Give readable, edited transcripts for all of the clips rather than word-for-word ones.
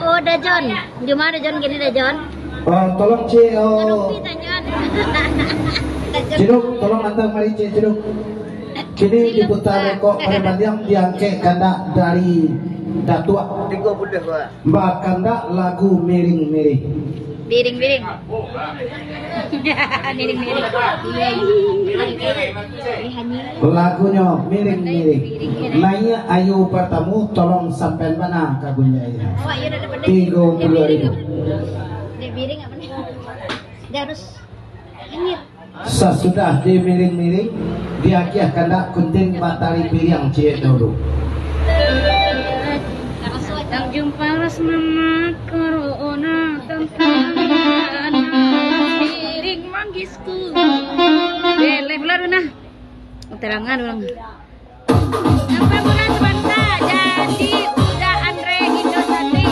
oh Dajon. Cuma Dajon gini Dajon. Tolong C. Ciduk, tolong antar mari C Ciduk. Kini diputar kok yang diangke kanda dari datua. Mbak kanda lagu miring-miring. Miring-miring. Miring-miring. Lagunya miring-miring. Nanya ayu pertamu tolong sampai mana kagunjaya. 30.000. Miring apa nih? Dia harus ini. Sesudah di miring-miring diakiah kanda kunting matahari piring cie dulu. Tak jumpa mama corona tentang miring manggisku. Boleh belar nah. Terangan ulang. Sampai bulan sebentar jadi udah Andre Indosari.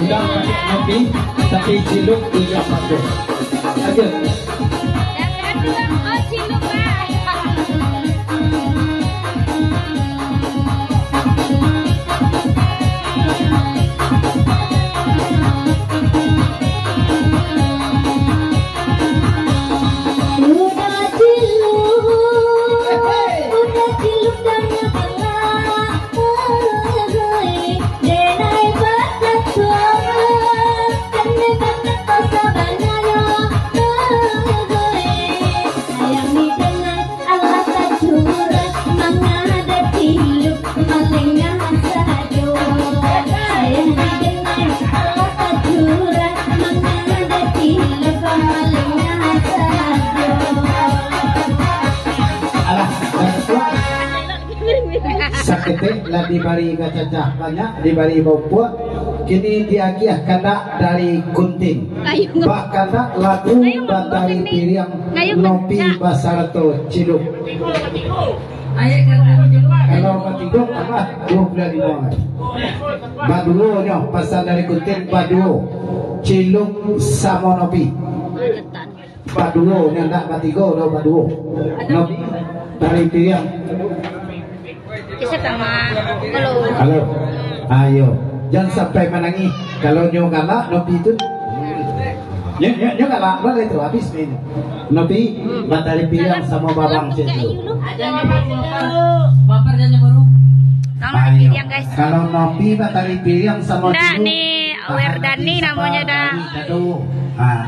diundang pakai nopi tapi ciluk tidak masuk. Lanjut. Yang kedua, oh ciluk lah. Sakit lah dibari kacacah banyak dibari bau kini diagiah kanda dari gunting bahkan lagu batari piriang nopi basarato ciluk. Kalau ketiga apa 25 baduo nyo pasal dari gunting baduo ciluk sama nopi baduo nyo ndak batigo do baduo nopi dari piriang. Kisah sama Halo, ayo, jangan sampai menangis. Kalau nyo galak, nopi itu, nyo galak, boleh itu habis ini. Nopi, batari pilihan sama babang cetu. Bapak jangan baru. Ayo, kalau nopi batari pilihan sama Nah, nih Werdani namanya dah.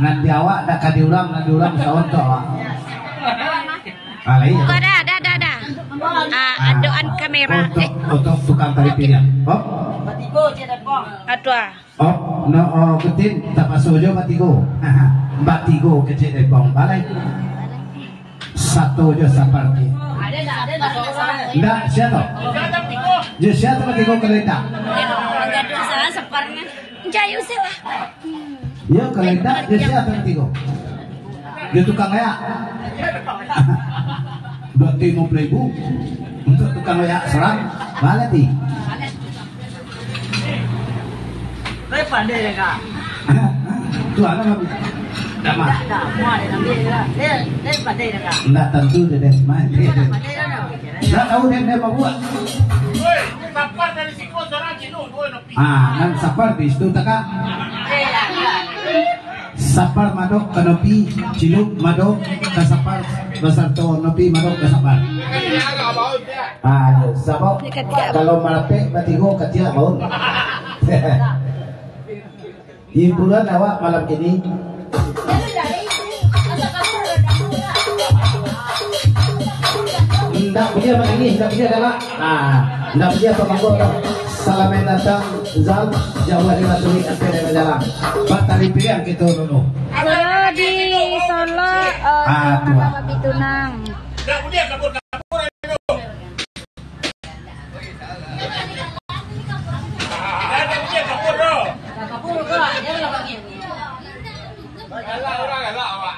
Nanti awak dah kadiulang sahun tu awak. Buka dah. Adoan kamera. Untuk tukang tali pilihan. Oh, Batigo dia pong. Aduh. oh, no, oh, ketin tak pasujo batigo. Batigo kecil depong balai. Satu jo saparti. Ada. Ndak siapa? Je siapa batigo kelenda? Gaduh salah separnya. Jayu sih lah. Yo kelenda je siapa batigo? Je tukang ayak. 25.000 untuk tukang ayak serang. Balai ti. Saya pandai ya kak. Tu ana ngabi. Dah mah. Dah, muat dia nanti lah. Dia pandai ya kak. Ndak tentu dia main dia. Pandai dah. Ndak tahu dia mau buat. Sapar dari Siko seorang Cino, dua nopi. Nan sapar di situ taka. Sapar madok kanopi ciluk madok kasapar basarto nopi madok kasapar. Sabab kalau malapek batigo katia baun. Hiburan awak malam ini. Ndak punya menangis, ndak punya galak. Ndak punya pemanggut. Salamen datang Zal Jawa di Maturi sampai dari jalan. Batari pilihan gitu dulu. Solo di Solo. Nama Bitunang. Nggak punya kapur itu. Nggak punya kapur do. Kapur kak, dia nak panggil. Galak awak.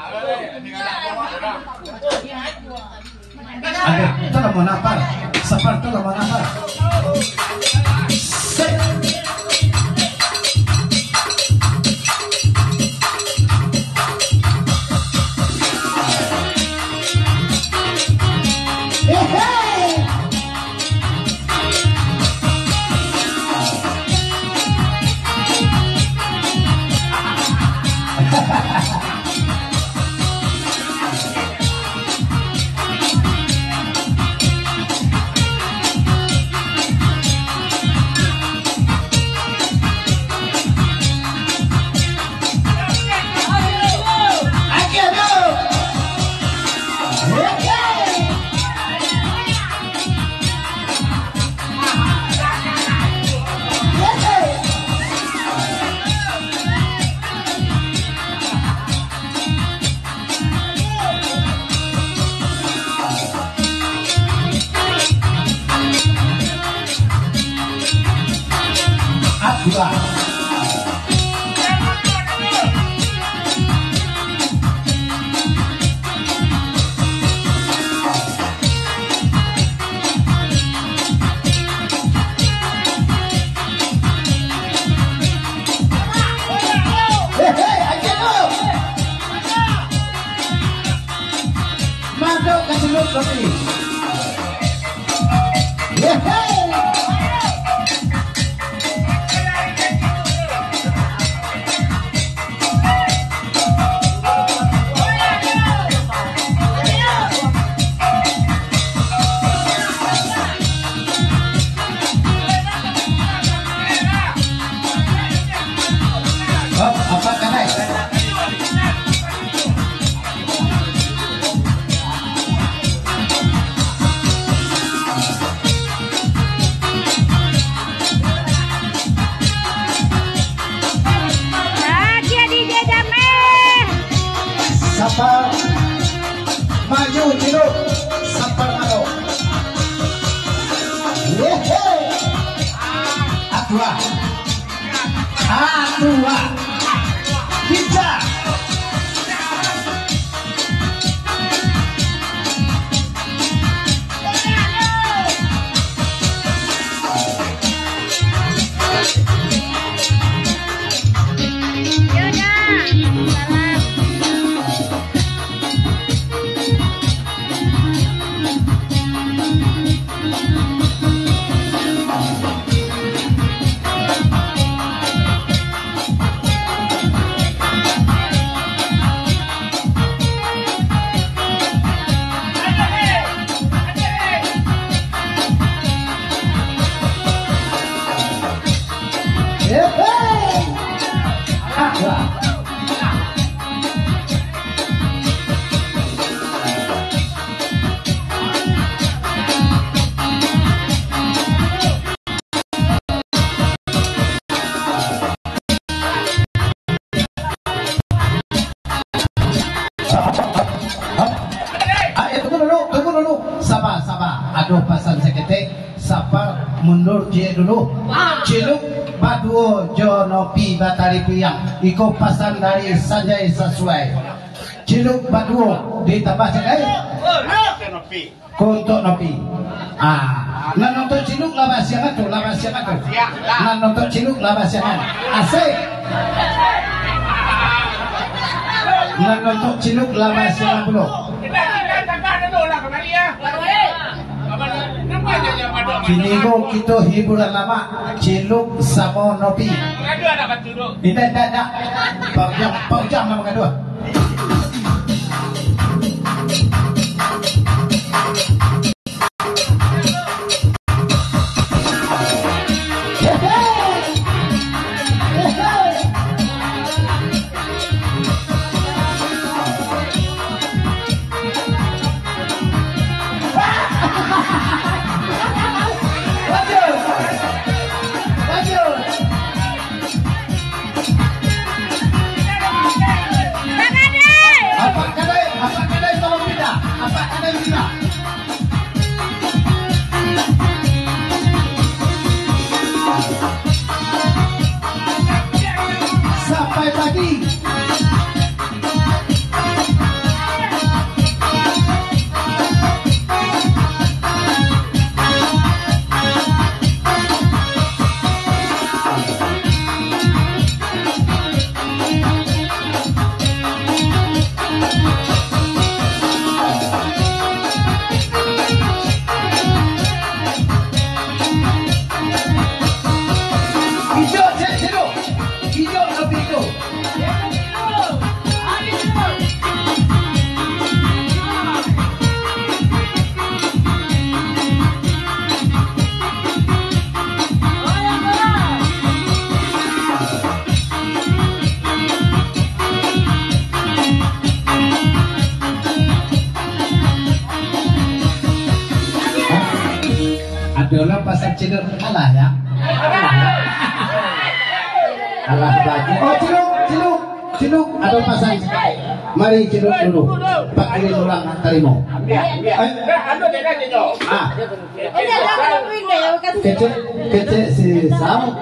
Ada, itu lah mau napar. Sapar itu lah mau napar. ciluk lagi. Apa kanai? Sapar maju ciluk, sapar maju. Yehe, atua, kita. Tunggu dulu, sabar. Aduh pasang seketik, sabar mundur dia dulu. Ciluk baduo jonopi batari piyang, iko pasang dari Sanjay sesuai. Ciluk baduo ditambah cekai. Untuk nopi. Nah nonton ciluk labas yang itu. Nah nonton ciluk labas yang itu. Asik. Nah nonton ciluk labas yang itu. Kini kita hiburan lama ciluk sama nopi. Tidak. Pak Ujang nama kedua. Sampai pagi. Adalah pasar ciluk kalah ya. Kalah lagi. Oh ciluk ada pasar. Mari ciluk dulu. Pak ini ulang terima. Kecil si Sam.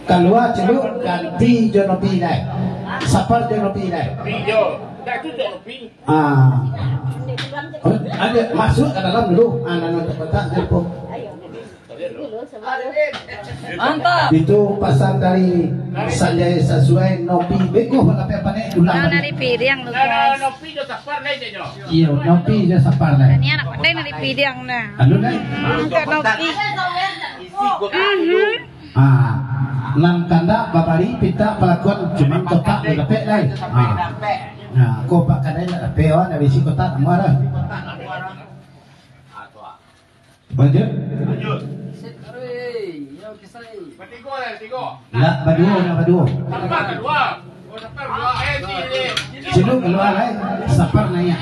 Keluar ciluk ganti jonopi naik. Sapar jonopi naik. Ada masuk ke dalam dulu. Anak-anak tepat telepon. Mantap. Itu pasang dari Sanjay sesuai nopi beko apa nih ulang Nah, nari piring lu guys. No pido sapar lain je. iya nopi je sapar lah Ini anak pandai nari piring nah. anu nih Enggak nopi. nang kanda babari pita pelakuan cuma kotak lepek lah nah kopak kadang lepek wan dari si kotak muara lanjut Tiga. lah baduo Sapar kedua. Oh, sapar dua. Sini. sino keluar lah sapar nanya